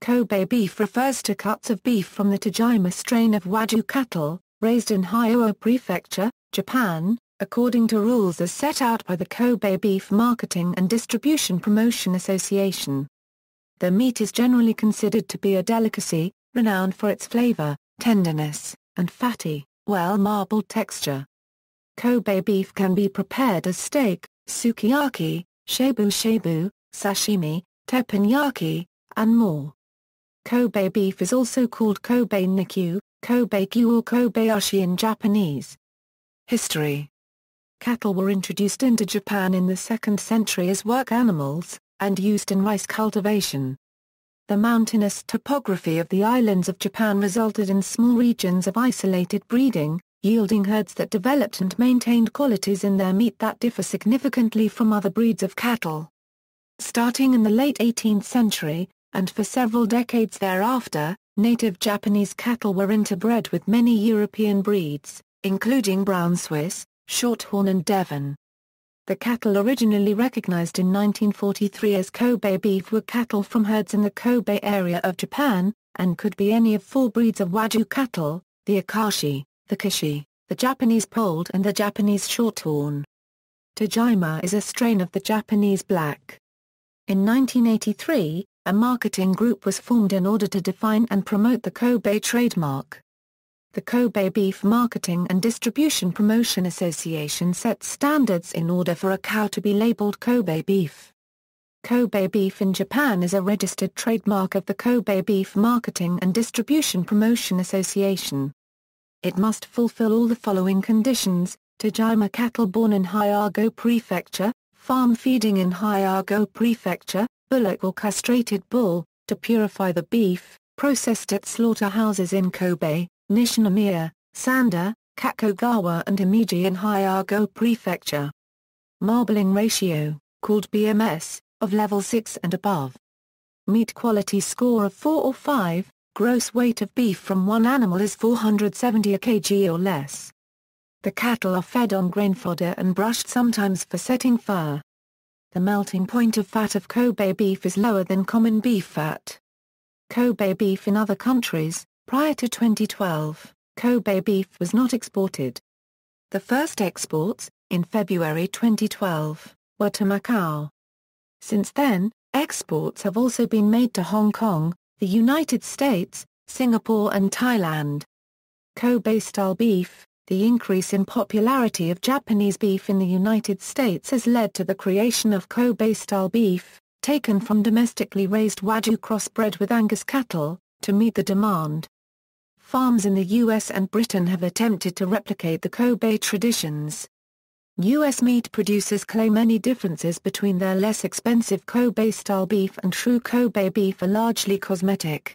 Kobe beef refers to cuts of beef from the Tajima strain of wagyu cattle, raised in Hyogo Prefecture, Japan, according to rules as set out by the Kobe Beef Marketing and Distribution Promotion Association. The meat is generally considered to be a delicacy, renowned for its flavor, tenderness, and fatty, well-marbled texture. Kobe beef can be prepared as steak, sukiyaki, shabu, sashimi, teppanyaki, and more. Kobe beef is also called Kobe niku, Kobe-gyu or Kobe-ushi in Japanese. History. Cattle were introduced into Japan in the 2nd century as work animals, and used in rice cultivation. The mountainous topography of the islands of Japan resulted in small regions of isolated breeding, yielding herds that developed and maintained qualities in their meat that differ significantly from other breeds of cattle. Starting in the late 18th century, and for several decades thereafter, native Japanese cattle were interbred with many European breeds, including Brown Swiss, Shorthorn and Devon. The cattle originally recognized in 1943 as Kobe beef were cattle from herds in the Kobe area of Japan, and could be any of 4 breeds of wagyu cattle, the Akashi, the Kishi, the Japanese Polled and the Japanese Shorthorn. Tajima is a strain of the Japanese black. In 1983, a marketing group was formed in order to define and promote the Kobe trademark. The Kobe Beef Marketing and Distribution Promotion Association sets standards in order for a cow to be labeled Kobe beef. Kobe beef in Japan is a registered trademark of the Kobe Beef Marketing and Distribution Promotion Association. It must fulfill all the following conditions: Tajima cattle born in Hyogo Prefecture, farm feeding in Hyogo Prefecture, bullock or castrated bull, to purify the beef, processed at slaughterhouses in Kobe, Nishinomiya, Sanda, Kakogawa and Himeji in Hyogo Prefecture. Marbling ratio, called BMS, of level 6 and above. Meat quality score of 4 or 5, gross weight of beef from one animal is 470 kg or less. The cattle are fed on grain fodder and brushed sometimes for setting fur. The melting point of fat of Kobe beef is lower than common beef fat. Kobe beef in other countries. Prior to 2012, Kobe beef was not exported. The first exports, in February 2012, were to Macau. Since then, exports have also been made to Hong Kong, the United States, Singapore and Thailand. Kobe-style beef. The increase in popularity of Japanese beef in the United States has led to the creation of Kobe-style beef, taken from domestically raised wagyu crossbred with Angus cattle, to meet the demand. Farms in the US and Britain have attempted to replicate the Kobe traditions. US meat producers claim any differences between their less expensive Kobe-style beef and true Kobe beef are largely cosmetic.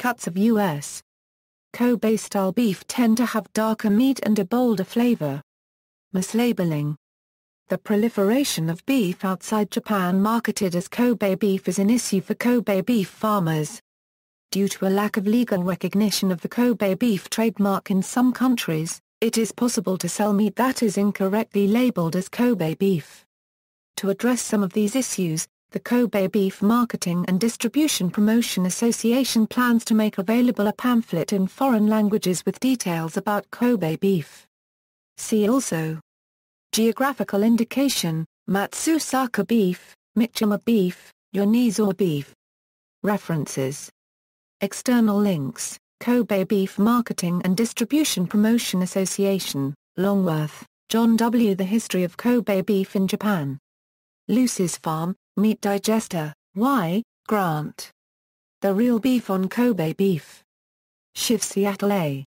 Cuts of US Kobe-style beef tend to have darker meat and a bolder flavor. Mislabeling. The proliferation of beef outside Japan marketed as Kobe beef is an issue for Kobe beef farmers. Due to a lack of legal recognition of the Kobe beef trademark in some countries, it is possible to sell meat that is incorrectly labeled as Kobe beef. To address some of these issues, the Kobe Beef Marketing and Distribution Promotion Association plans to make available a pamphlet in foreign languages with details about Kobe beef. See also: Geographical indication, Matsusaka beef, Michima beef, Yonizawa beef. References. External links: Kobe Beef Marketing and Distribution Promotion Association, Longworth, John W. The History of Kobe Beef in Japan. Lucy's Farm, Meat Digester, Y. Grant. The Real Beef on Kobe Beef. Shiv Seattle A.